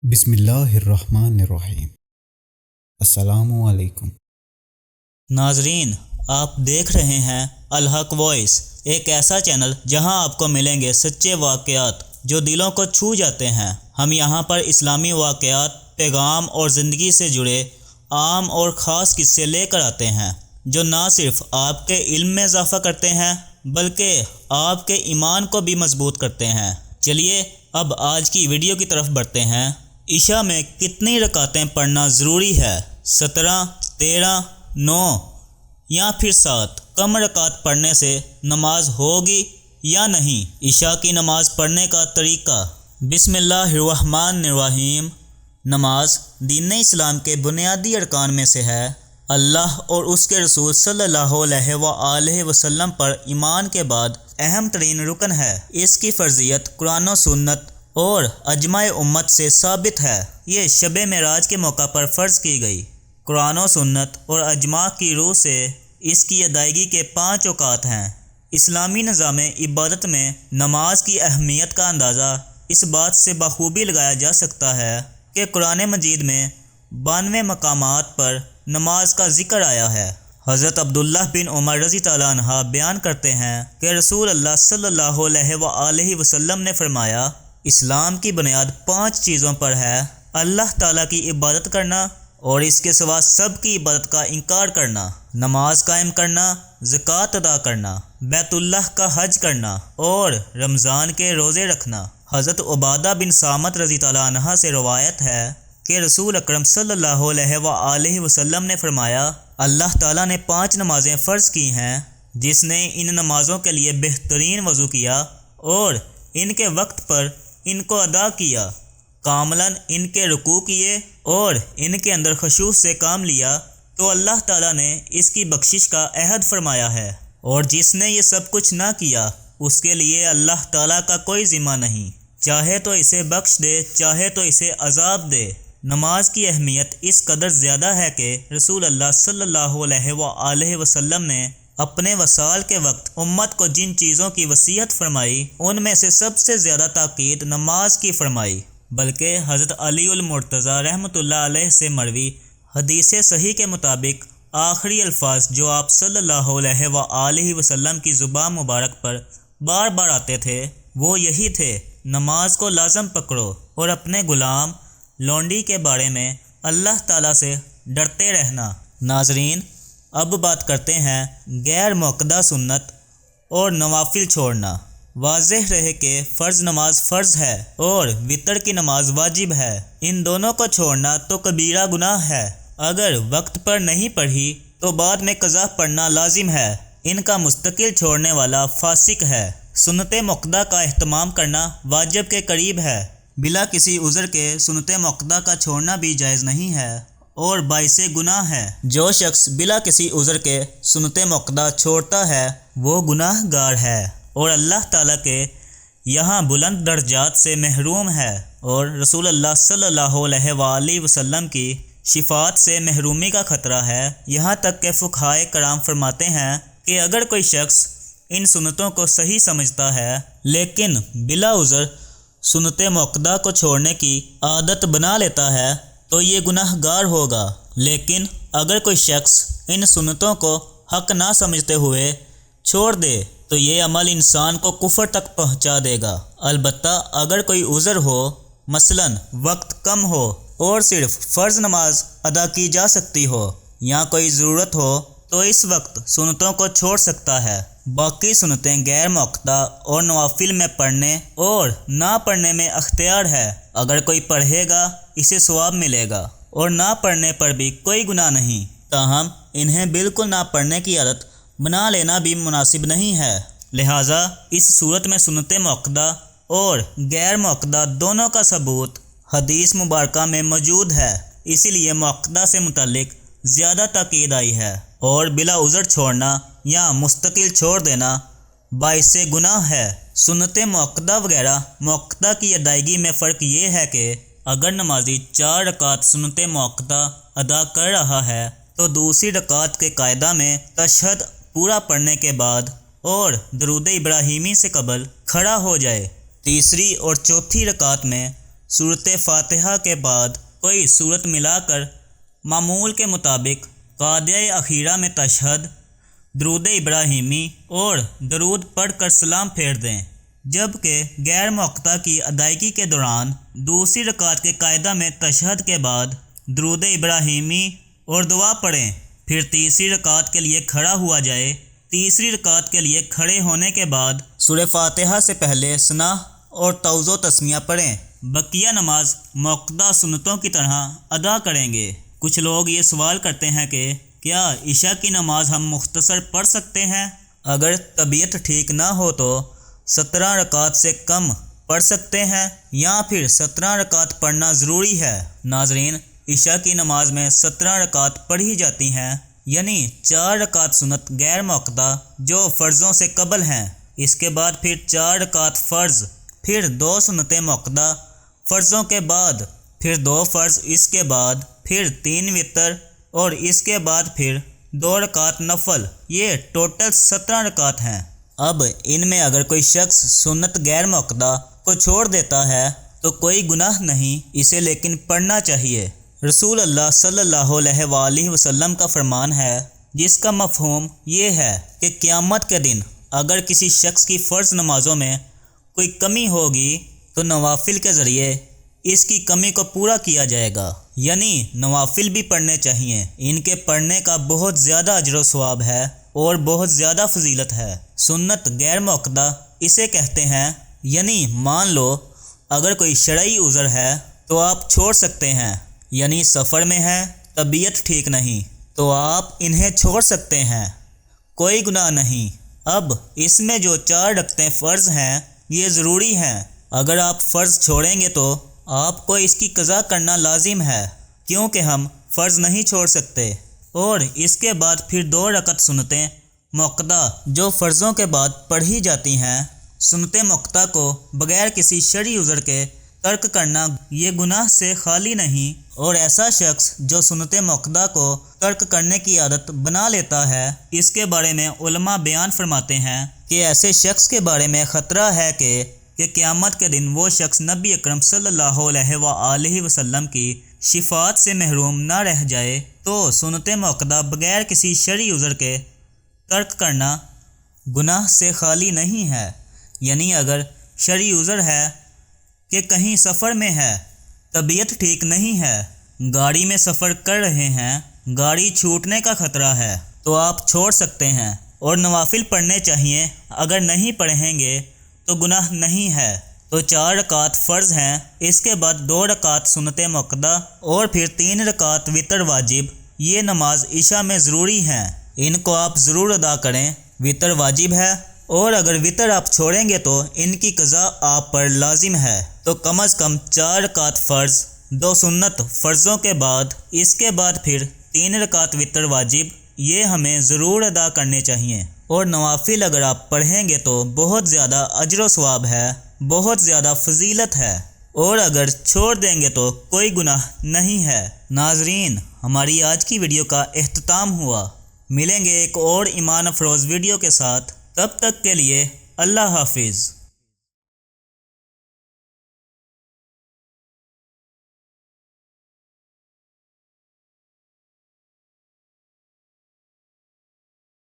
بسم اللہ الرحمن الرحیم۔ السلام علیکم ناظرین، آپ دیکھ رہے ہیں الحق وائس، ایک ایسا چینل جہاں آپ کو ملیں گے سچے واقعات جو دلوں کو چھو جاتے ہیں۔ ہم یہاں پر اسلامی واقعات، پیغام اور زندگی سے جڑے عام اور خاص قصے لے کر آتے ہیں جو نہ صرف آپ کے علم میں اضافہ کرتے ہیں بلکہ آپ کے ایمان کو بھی مضبوط کرتے ہیں۔ چلیے اب آج کی ویڈیو کی طرف بڑھتے ہیں۔ عشاء میں کتنی رکعتیں پڑھنا ضروری ہے؟ 17، 13، 9 یا پھر 7؟ کم رکعت پڑھنے سے نماز ہوگی یا نہیں؟ عشاء کی نماز پڑھنے کا طریقہ۔ بسم اللہ الرحمن الرحیم۔ نماز دین اسلام کے بنیادی ارکان میں سے ہے۔ اللہ اور اس کے رسول صلی اللہ علیہ وآلہ وسلم پر ایمان کے بعد اہم ترین رکن ہے۔ اس کی فرضیت قرآن و سنت اور اجماع امت سے ثابت ہے۔ یہ شب معراج کے موقع پر فرض کی گئی۔ قرآن و سنت اور اجماع کی روح سے اس کی ادائیگی کے 5 اوقات ہیں۔ اسلامی نظام عبادت میں نماز کی اہمیت کا اندازہ اس بات سے بخوبی لگایا جا سکتا ہے کہ قرآن مجید میں 92 مقامات پر نماز کا ذکر آیا ہے۔ حضرت عبداللہ بن عمر رضی اللہ عنہ بیان کرتے ہیں کہ رسول اللہ صلی اللہ علیہ وآلہ وسلم نے فرمایا، اسلام کی بنیاد 5 چیزوں پر ہے: اللہ تعالیٰ کی عبادت کرنا اور اس کے سوا سب کی عبادت کا انکار کرنا، نماز قائم کرنا، زکوٰۃ ادا کرنا، بیت اللہ کا حج کرنا اور رمضان کے روزے رکھنا۔ حضرت عبادہ بن صامت رضی اللہ عنہ سے روایت ہے کہ رسول اکرم صلی اللہ علیہ وآلہ وسلم نے فرمایا، اللہ تعالیٰ نے 5 نمازیں فرض کی ہیں۔ جس نے ان نمازوں کے لیے بہترین وضو کیا اور ان کے وقت پر ان کو ادا کیا، کاملاً ان کے رکوع کیے اور ان کے اندر خشوع سے کام لیا، تو اللہ تعالیٰ نے اس کی بخشش کا عہد فرمایا ہے، اور جس نے یہ سب کچھ نہ کیا اس کے لیے اللہ تعالیٰ کا کوئی ذمہ نہیں، چاہے تو اسے بخش دے چاہے تو اسے عذاب دے۔ نماز کی اہمیت اس قدر زیادہ ہے کہ رسول اللہ صلی اللہ علیہ وآلہ وسلم نے اپنے وصال کے وقت امت کو جن چیزوں کی وصیت فرمائی ان میں سے سب سے زیادہ تاکید نماز کی فرمائی، بلکہ حضرت علی المرتضیٰ رحمۃ اللہ علیہ سے مروی حدیث صحیح کے مطابق آخری الفاظ جو آپ صلی اللہ علیہ وآلہ وسلم کی زبان مبارک پر بار بار آتے تھے وہ یہی تھے: نماز کو لازم پکڑو اور اپنے غلام لونڈی کے بارے میں اللہ تعالیٰ سے ڈرتے رہنا۔ ناظرین، اب بات کرتے ہیں غیر موقدہ سنت اور نوافل چھوڑنا۔ واضح رہے کہ فرض نماز فرض ہے اور وتر کی نماز واجب ہے۔ ان دونوں کو چھوڑنا تو کبیرہ گناہ ہے۔ اگر وقت پر نہیں پڑھی تو بعد میں قضا پڑھنا لازم ہے۔ ان کا مستقل چھوڑنے والا فاسق ہے۔ سنت موقدہ کا اہتمام کرنا واجب کے قریب ہے۔ بلا کسی عذر کے سنت موقدہ کا چھوڑنا بھی جائز نہیں ہے اور باعث گناہ ہے۔ جو شخص بلا کسی عذر کے سنت موقدہ چھوڑتا ہے وہ گناہ گار ہے اور اللہ تعالیٰ کے یہاں بلند درجات سے محروم ہے، اور رسول اللہ صلی اللہ علیہ وآلہ وسلم کی شفاعت سے محرومی کا خطرہ ہے۔ یہاں تک کہ فقہائے کرام فرماتے ہیں کہ اگر کوئی شخص ان سنتوں کو صحیح سمجھتا ہے لیکن بلا عذر سنت موقدہ کو چھوڑنے کی عادت بنا لیتا ہے تو یہ گناہ گار ہوگا، لیکن اگر کوئی شخص ان سنتوں کو حق نہ سمجھتے ہوئے چھوڑ دے تو یہ عمل انسان کو کفر تک پہنچا دے گا۔ البتہ اگر کوئی عذر ہو، مثلاً وقت کم ہو اور صرف فرض نماز ادا کی جا سکتی ہو یا کوئی ضرورت ہو تو اس وقت سنتوں کو چھوڑ سکتا ہے۔ باقی سنتیں غیر موقدہ اور نوافل میں پڑھنے اور نہ پڑھنے میں اختیار ہے۔ اگر کوئی پڑھے گا اسے ثواب ملے گا اور نہ پڑھنے پر بھی کوئی گناہ نہیں، تاہم انہیں بالکل نہ پڑھنے کی عادت بنا لینا بھی مناسب نہیں ہے۔ لہٰذا اس صورت میں سنت موقدہ اور غیر موقدہ دونوں کا ثبوت حدیث مبارکہ میں موجود ہے، اسی لیے موقدہ سے متعلق زیادہ تاکید آئی ہے، اور بلا عذر چھوڑنا یا مستقل چھوڑ دینا باعث گناہ ہے۔ سنت موقدہ وغیرہ موقدہ کی ادائیگی میں فرق یہ ہے کہ اگر نمازی 4 رکعت سنت موقدہ ادا کر رہا ہے تو دوسری رکعت کے قاعدہ میں تشہد پورا پڑھنے کے بعد اور درود ابراہیمی سے قبل کھڑا ہو جائے۔ تیسری اور چوتھی رکعت میں صورت فاتحہ کے بعد کوئی صورت ملا کر معمول کے مطابق قاعدہ اخیرہ میں تشہد، درود ابراہیمی اور درود پڑھ کر سلام پھیر دیں، جبکہ غیر موقتہ کی ادائیگی کے دوران دوسری رکعت کے قاعدہ میں تشہد کے بعد درود ابراہیمی اور دعا پڑھیں، پھر تیسری رکعت کے لیے کھڑا ہوا جائے۔ تیسری رکعت کے لیے کھڑے ہونے کے بعد سورہ فاتحہ سے پہلے ثنا اور تعوذ و تسمیہ پڑھیں، بقیہ نماز موقتہ سنتوں کی طرح ادا کریں گے۔ کچھ لوگ یہ سوال کرتے ہیں کہ کیا عشاء کی نماز ہم مختصر پڑھ سکتے ہیں؟ اگر طبیعت ٹھیک نہ ہو تو 17 رکعت سے کم پڑھ سکتے ہیں یا پھر 17 رکعت پڑھنا ضروری ہے؟ ناظرین، عشاء کی نماز میں 17 رکعت پڑھی جاتی ہیں، یعنی 4 رکعت سنت غیر موقتہ جو فرضوں سے قبل ہیں، اس کے بعد پھر 4 رکعت فرض، پھر 2 سنتیں موقتہ فرضوں کے بعد، پھر 2 فرض اس کے بعد، پھر 3 وتر اور اس کے بعد پھر 2 رکعت نفل، یہ ٹوٹل 17 رکعت ہیں۔ اب ان میں اگر کوئی شخص سنت غیر موقتہ کو چھوڑ دیتا ہے تو کوئی گناہ نہیں، اسے لیکن پڑھنا چاہیے۔ رسول اللہ صلی اللہ علیہ وآلہ وسلم کا فرمان ہے جس کا مفہوم یہ ہے کہ قیامت کے دن اگر کسی شخص کی فرض نمازوں میں کوئی کمی ہوگی تو نوافل کے ذریعے اس کی کمی کو پورا کیا جائے گا، یعنی نوافل بھی پڑھنے چاہیے۔ ان کے پڑھنے کا بہت زیادہ اجر و ثواب ہے اور بہت زیادہ فضیلت ہے۔ سنت غیر موقتہ اسے کہتے ہیں، یعنی مان لو اگر کوئی شرعی عذر ہے تو آپ چھوڑ سکتے ہیں، یعنی سفر میں ہے، طبیعت ٹھیک نہیں تو آپ انہیں چھوڑ سکتے ہیں، کوئی گناہ نہیں۔ اب اس میں جو 4 رکعتیں فرض ہیں یہ ضروری ہیں، اگر آپ فرض چھوڑیں گے تو آپ کو اس کی قضا کرنا لازم ہے، کیونکہ ہم فرض نہیں چھوڑ سکتے۔ اور اس کے بعد پھر 2 رکعت سنتیں موقتہ جو فرضوں کے بعد پڑھی جاتی ہیں۔ سنتیں موقتہ کو بغیر کسی شرعی عذر کے ترک کرنا یہ گناہ سے خالی نہیں، اور ایسا شخص جو سنتیں موقتہ کو ترک کرنے کی عادت بنا لیتا ہے، اس کے بارے میں علماء بیان فرماتے ہیں کہ ایسے شخص کے بارے میں خطرہ ہے کہ قیامت کے دن وہ شخص نبی اکرم صلی اللہ علیہ وآلہ وسلم کی شفاعت سے محروم نہ رہ جائے۔ تو سنتیں موقتہ بغیر کسی شرعی عذر کے ترک کرنا گناہ سے خالی نہیں ہے، یعنی اگر شرعی عذر ہے کہ کہیں سفر میں ہے، طبیعت ٹھیک نہیں ہے، گاڑی میں سفر کر رہے ہیں، گاڑی چھوٹنے کا خطرہ ہے تو آپ چھوڑ سکتے ہیں اور نوافل پڑھنے چاہیے۔ اگر نہیں پڑھیں گے تو گناہ نہیں ہے۔ تو 4 رکعت فرض ہیں، اس کے بعد 2 رکعت سنت موقتہ اور پھر 3 رکعت وتر واجب، یہ نماز عشاء میں ضروری ہیں، ان کو آپ ضرور ادا کریں۔ وتر واجب ہے اور اگر وتر آپ چھوڑیں گے تو ان کی قضا آپ پر لازم ہے۔ تو کم از کم 4 رکعت فرض، 2 سنت فرضوں کے بعد، اس کے بعد پھر 3 رکعت وتر واجب، یہ ہمیں ضرور ادا کرنے چاہیے۔ اور نوافل اگر آپ پڑھیں گے تو بہت زیادہ اجر و ثواب ہے، بہت زیادہ فضیلت ہے، اور اگر چھوڑ دیں گے تو کوئی گناہ نہیں ہے۔ ناظرین، ہماری آج کی ویڈیو کا اختتام ہوا، ملیں گے ایک اور ایمان افروز ویڈیو کے ساتھ، تب تک کے لیے اللہ حافظ۔